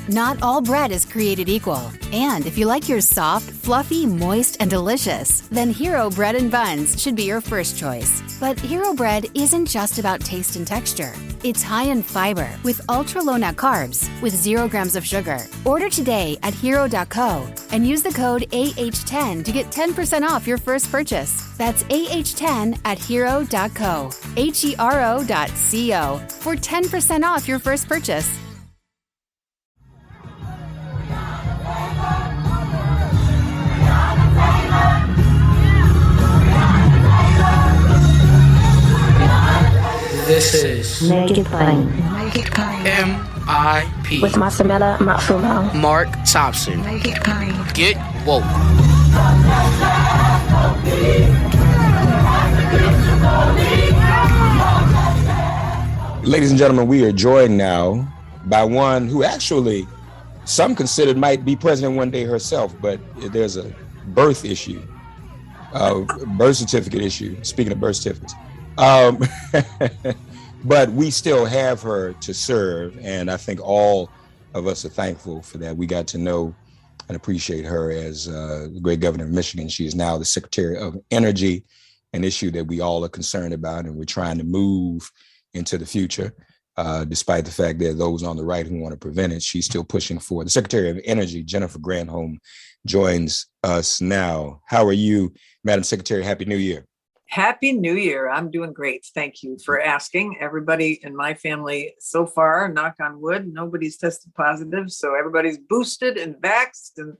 Not all bread is created equal. And if you like yours soft, fluffy, moist, and delicious, then Hero Bread and Buns should be your first choice. But Hero Bread isn't just about taste and texture. It's high in fiber with ultra-low net carbs with 0 grams of sugar. Order today at hero.co and use the code AH10 to get 10% off your first purchase. That's AH10 at hero.co, HERO.co for 10% off your first purchase. This is Make It Plain. MIP With Masamela Matfumo. Mark Thompson. Make It Plain. Get woke. Ladies and gentlemen, we are joined now by one who actually some considered might be president one day herself, but there's a birth issue, birth certificate issue. Speaking of birth certificates. But we still have her to serve, and I think all of us are thankful for that. We got to know and appreciate her as the great governor of Michigan. She is now the Secretary of Energy, an issue that we all are concerned about, and we're trying to move into the future, despite the fact that those on the right who want to prevent it. She's still pushing for. The Secretary of Energy, Jennifer Granholm, joins us now. How are you, Madam Secretary? Happy New Year. Happy New Year. I'm doing great. Thank you for asking. Everybody in my family so far, knock on wood, nobody's tested positive. So everybody's boosted and vaxxed. And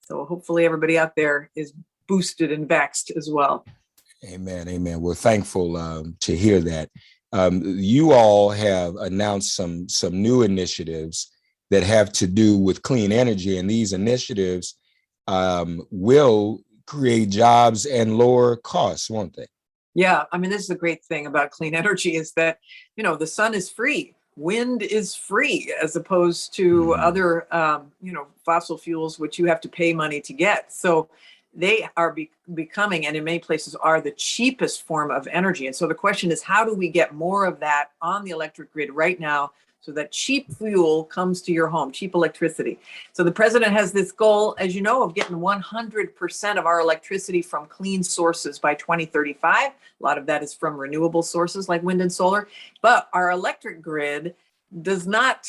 so hopefully everybody out there is boosted and vaxxed as well. Amen. Amen. We're thankful to hear that. You all have announced some new initiatives that have to do with clean energy. And these initiatives will create jobs and lower costs, won't they? Yeah, I mean, this is a great thing about clean energy is that, the sun is free, wind is free, as opposed to other, fossil fuels, which you have to pay money to get. So they are becoming, and in many places are, the cheapest form of energy. And so the question is, how do we get more of that on the electric grid right now so that cheap fuel comes to your home, cheap electricity? So the president has this goal, as you know, of getting 100% of our electricity from clean sources by 2035. A lot of that is from renewable sources like wind and solar, but our electric grid is not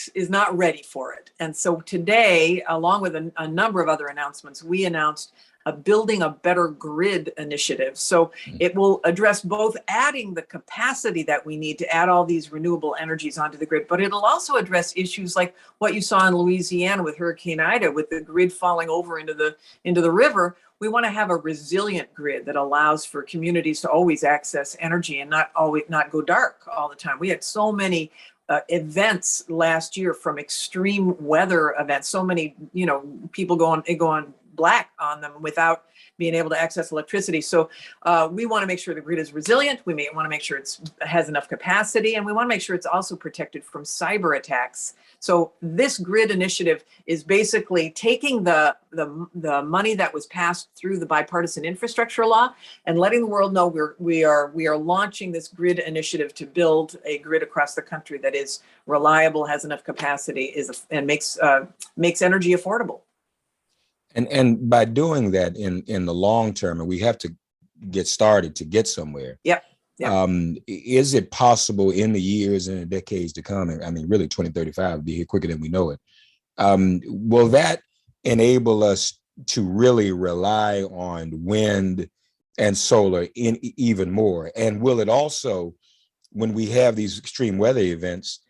ready for it. And so today, along with a number of other announcements, we announced a Building a Better Grid initiative. So it will address both adding the capacity that we need to add all these renewable energies onto the grid, but it'll also address issues like what you saw in Louisiana with Hurricane Ida, with the grid falling over into the river. We want to have a resilient grid that allows for communities to always access energy and not go dark all the time. We had so many events last year from extreme weather events, so many, people go on black on them without being able to access electricity. So we want to make sure the grid is resilient. We want to make sure it has enough capacity, and we want to make sure it's also protected from cyber attacks. So this grid initiative is basically taking the money that was passed through the bipartisan infrastructure law and letting the world know we are launching this grid initiative to build a grid across the country that is reliable, has enough capacity, and makes energy affordable. And by doing that in the long term, and we have to get started to get somewhere. Yep. Is it possible in the years and the decades to come, and I mean, really 2035 will be here quicker than we know it, will that enable us to really rely on wind and solar in even more? And will it also, when we have these extreme weather events,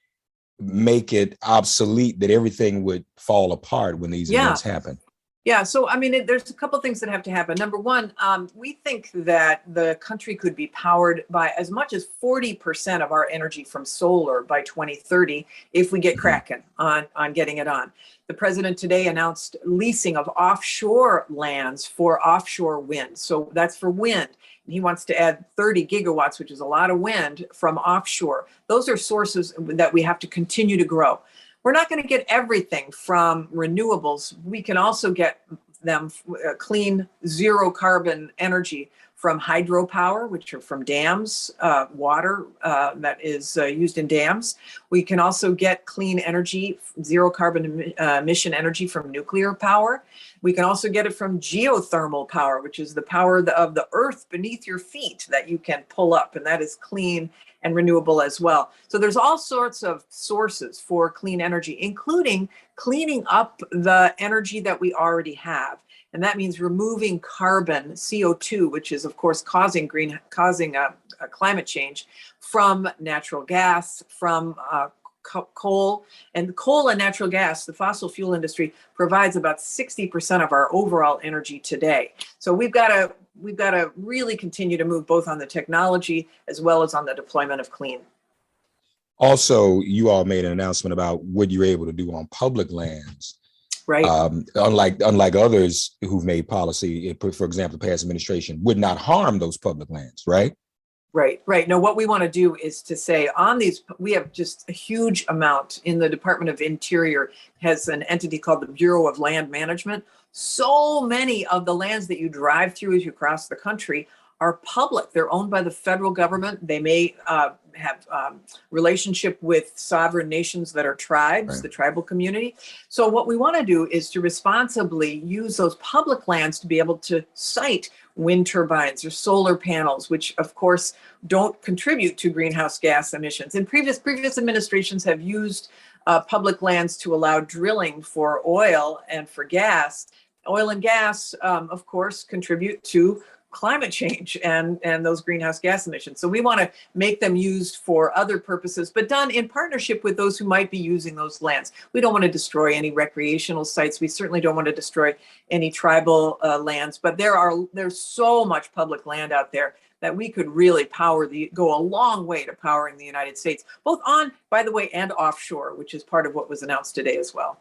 make it obsolete that everything would fall apart when these events happen? Yeah, so I mean, there's a couple things that have to happen. Number one, we think that the country could be powered by as much as 40% of our energy from solar by 2030 if we get cracking on getting it on. The president today announced leasing of offshore lands for offshore wind. So that's for wind. And he wants to add 30 gigawatts, which is a lot of wind, from offshore. Those are sources that we have to continue to grow. We're not going to get everything from renewables. We can also get them clean, zero carbon energy from hydropower, which are from dams, water that is used in dams. We can also get clean energy, zero carbon emission energy from nuclear power. We can also get it from geothermal power, which is the power of the earth beneath your feet that you can pull up, and that is clean and renewable as well. So there's all sorts of sources for clean energy, including cleaning up the energy that we already have. And that means removing carbon, CO2, which is of course causing climate change, from natural gas, from coal. And coal and natural gas, the fossil fuel industry, provides about 60% of our overall energy today. So we've got to really continue to move both on the technology as well as on the deployment of clean. Also, you all made an announcement about what you're able to do on public lands. Right. Unlike others who've made policy, for example, the past administration would not harm those public lands, right? Right. No, what we want to do is to say on these, we have just a huge amount in the Department of Interior has an entity called the Bureau of Land Management. So many of the lands that you drive through as you cross the country are public. They're owned by the federal government. They may have relationship with sovereign nations that are tribes, right, the tribal community. So what we want to do is to responsibly use those public lands to be able to site wind turbines or solar panels, which of course don't contribute to greenhouse gas emissions. And previous administrations have used public lands to allow drilling for oil and for gas. Oil and gas, of course, contribute to climate change and those greenhouse gas emissions. So we want to make them used for other purposes, but done in partnership with those who might be using those lands. We don't want to destroy any recreational sites. We certainly don't want to destroy any tribal lands, but there's so much public land out there that we could really go a long way to powering the United States, both on, by the way, and offshore, which is part of what was announced today as well.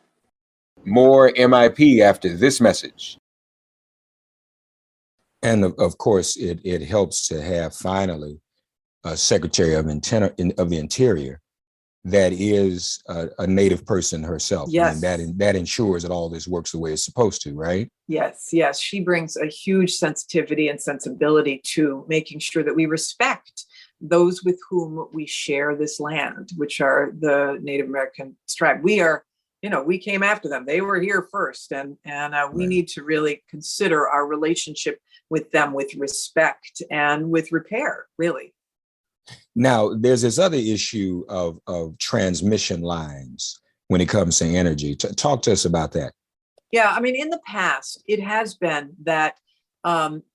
More MIP after this message. And of course, it helps to have finally a Secretary of the Interior that is a Native person herself. Yes. And that ensures that all this works the way it's supposed to, right? Yes. She brings a huge sensitivity and sensibility to making sure that we respect those with whom we share this land, which are the Native American tribe. We came after them. They were here first. And we need to really consider our relationship with them with respect and with repair, really. Now, there's this other issue of transmission lines when it comes to energy. Talk to us about that. Yeah, I mean, in the past, it has been that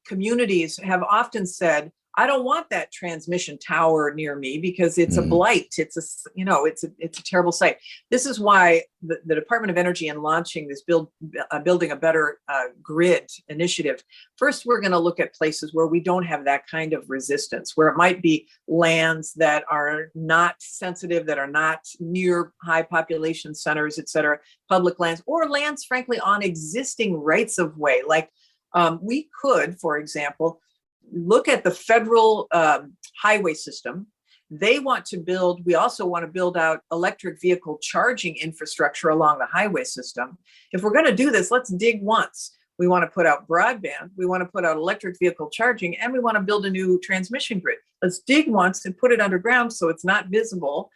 communities have often said, I don't want that transmission tower near me because it's a blight. It's a terrible site. This is why the Department of Energy, in launching this building a better grid initiative, first we're going to look at places where we don't have that kind of resistance, where it might be lands that are not sensitive, that are not near high population centers, et cetera, public lands, or lands, frankly, on existing rights of way. Like we could, for example, look at the federal highway system. We also want to build out electric vehicle charging infrastructure along the highway system. If we're going to do this, let's dig once. We want to put out broadband, we want to put out electric vehicle charging, and we want to build a new transmission grid. Let's dig once and put it underground so it's not visible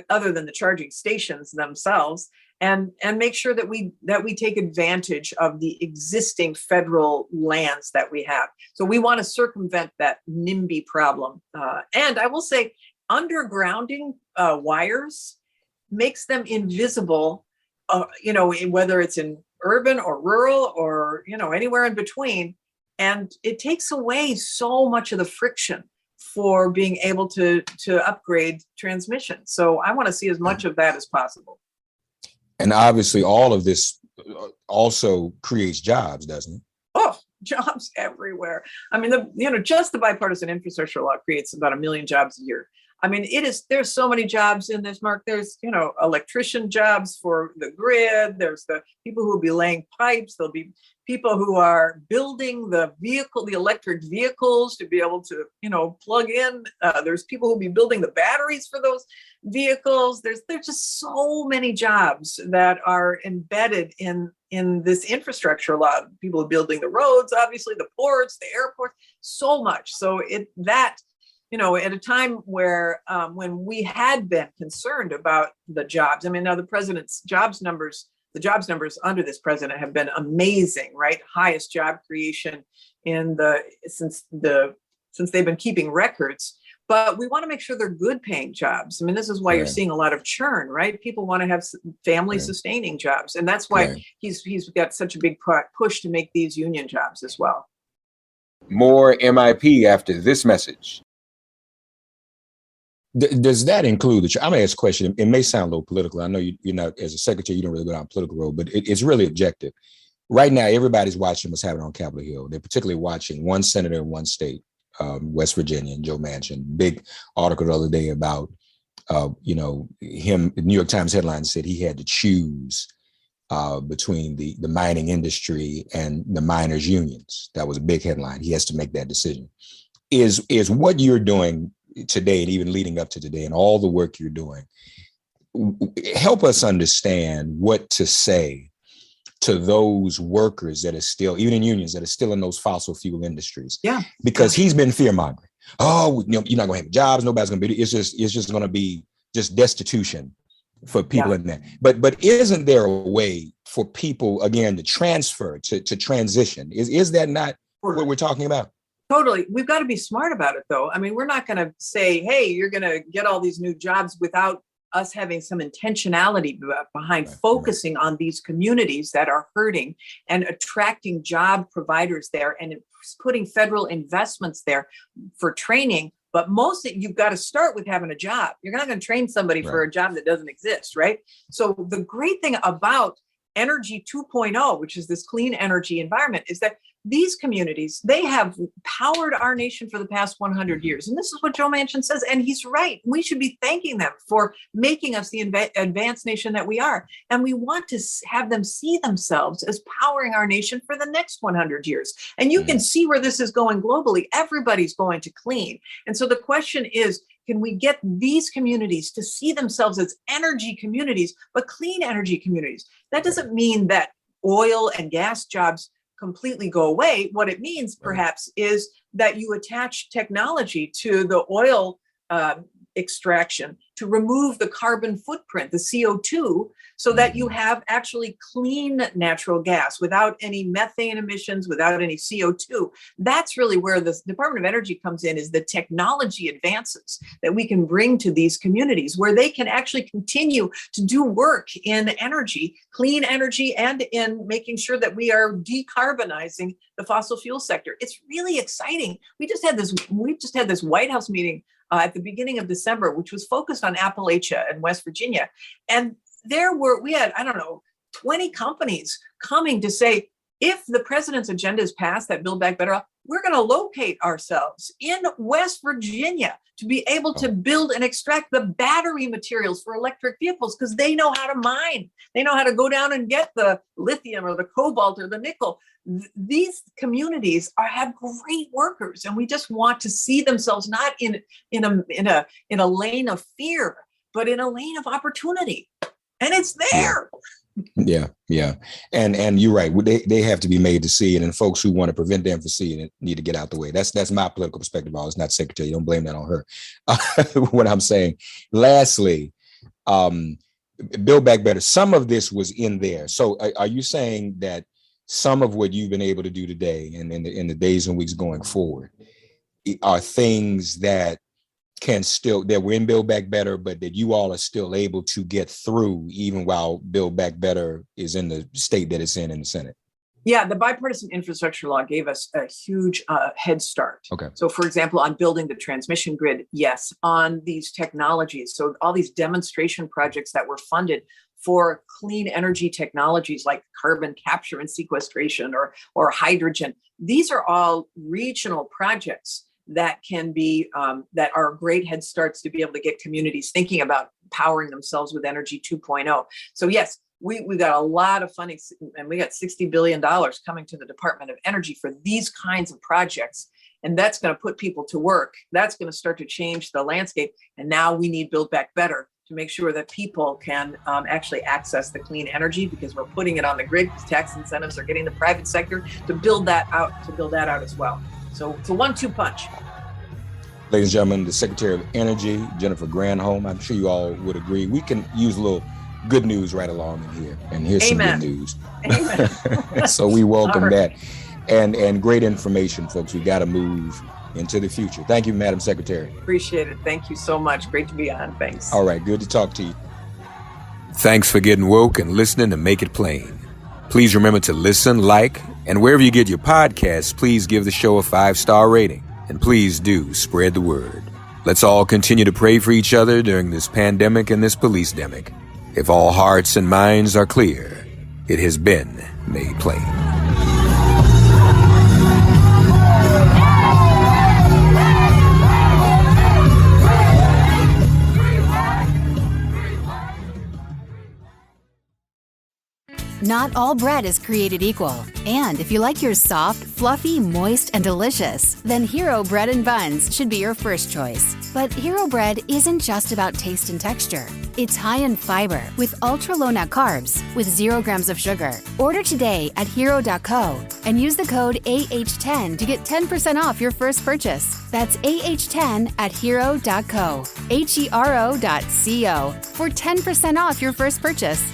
other than the charging stations themselves, and make sure that we take advantage of the existing federal lands that we have. So we want to circumvent that NIMBY problem. And I will say, undergrounding wires makes them invisible, whether it's in urban or rural or anywhere in between. And it takes away so much of the friction for being able to upgrade transmission. So I want to see as much of that as possible. And obviously, all of this also creates jobs, doesn't it? Oh, jobs everywhere. I mean, just the bipartisan infrastructure law creates about 1 million jobs a year. I mean, there's so many jobs in this, Mark. There's, electrician jobs for the grid. There's the people who will be laying pipes. There'll be people who are building the electric vehicles to be able to, plug in. There's people who will be building the batteries for those vehicles. There's just so many jobs that are embedded in this infrastructure. A lot of people are building the roads, obviously the ports, the airports, so much. So at a time where when we had been concerned about the jobs, I mean, now the president's jobs numbers under this president have been amazing, right? Highest job creation since they've been keeping records. But we want to make sure they're good paying jobs. I mean, this is why you're seeing a lot of churn, right? People want to have family sustaining jobs. And that's why he's got such a big push to make these union jobs as well. More MIP after this message. Does that include I'm going to ask a question. It may sound a little political. I know you're not, as a secretary, you don't really go down a political road, but it's really objective. Right now, everybody's watching what's happening on Capitol Hill. They're particularly watching one senator in one state, West Virginia, Joe Manchin. Big article the other day about, him. The New York Times headline said he had to choose between the mining industry and the miners' unions. That was a big headline. He has to make that decision. Is what you're doing today, and even leading up to today, and all the work you're doing, help us understand what to say to those workers that are still, even in unions, that are still in those fossil fuel industries. Yeah. Because he's been fear-mongering. Oh, you're not going to have jobs. Nobody's going to be. It's just going to be just destitution for people in there. But isn't there a way for people, again, to transfer, to transition? Is that not what we're talking about? Totally. We've got to be smart about it, though. I mean, we're not going to say, hey, you're going to get all these new jobs without us having some intentionality behind focusing on these communities that are hurting and attracting job providers there and putting federal investments there for training. But mostly you've got to start with having a job. You're not going to train somebody for a job that doesn't exist, right? So the great thing about Energy 2.0, which is this clean energy environment, is that these communities, they have powered our nation for the past 100 years. And this is what Joe Manchin says. And he's right. We should be thanking them for making us the advanced nation that we are. And we want to have them see themselves as powering our nation for the next 100 years. And you can see where this is going globally. Everybody's going to clean. And so the question is, can we get these communities to see themselves as energy communities, but clean energy communities? That doesn't mean that oil and gas jobs completely go away. What it means, perhaps, is that you attach technology to the oil extraction to remove the carbon footprint, the CO2, so that you have actually clean natural gas without any methane emissions, without any CO2. That's really where the Department of Energy comes in, is the technology advances that we can bring to these communities where they can actually continue to do work in energy, clean energy, and in making sure that we are decarbonizing the fossil fuel sector. It's really exciting. We just had this White House meeting at the beginning of December, which was focused on Appalachia and West Virginia. And we had, 20 companies coming to say, if the president's agenda is passed, that Build Back Better, we're going to locate ourselves in West Virginia to be able to build and extract the battery materials for electric vehicles, because they know how to mine. They know how to go down and get the lithium or the cobalt or the nickel. These communities have great workers, and we just want to see themselves not in a lane of fear, but in a lane of opportunity. And it's there. Yeah. And you're right. They have to be made to see it. And folks who want to prevent them from seeing it need to get out the way. That's my political perspective. It's not Secretary. Don't blame that on her. What I'm saying. Lastly, Build Back Better. Some of this was in there. So are you saying that some of what you've been able to do today and in the days and weeks going forward are things that that we're in Build Back Better, but that you all are still able to get through even while Build Back Better is in the state that it's in the Senate? Yeah, the bipartisan infrastructure law gave us a huge head start. Okay. So, for example, on building the transmission grid, yes, on these technologies. So all these demonstration projects that were funded for clean energy technologies like carbon capture and sequestration or hydrogen. These are all regional projects that can be, that are great head starts to be able to get communities thinking about powering themselves with Energy 2.0. So yes, we got a lot of funding, and we got $60 billion coming to the Department of Energy for these kinds of projects. And that's going to put people to work. That's going to start to change the landscape. And now we need Build Back Better to make sure that people can actually access the clean energy, because we're putting it on the grid. Tax incentives are getting the private sector to build that out as well. So it's a 1-2 punch. Ladies and gentlemen, the Secretary of Energy, Jennifer Granholm. I'm sure you all would agree. We can use a little good news right along in here. And here's Amen. some good news. Amen. So we welcome right. that. And great information, folks. We got to move into the future. Thank you, Madam Secretary. Appreciate it. Thank you so much. Great to be on. Thanks. All right. Good to talk to you. Thanks for getting woke and listening to Make It Plain. Please remember to listen, like, and wherever you get your podcasts, please give the show a 5-star rating. And please do spread the word. Let's all continue to pray for each other during this pandemic and this police-demic. If all hearts and minds are clear, it has been made plain. Not all bread is created equal. And if you like yours soft, fluffy, moist, and delicious, then Hero Bread and Buns should be your first choice. But Hero Bread isn't just about taste and texture. It's high in fiber with ultra-low net carbs with 0 grams of sugar. Order today at hero.co and use the code AH10 to get 10% off your first purchase. That's AH10 at hero.co, HERO.co for 10% off your first purchase.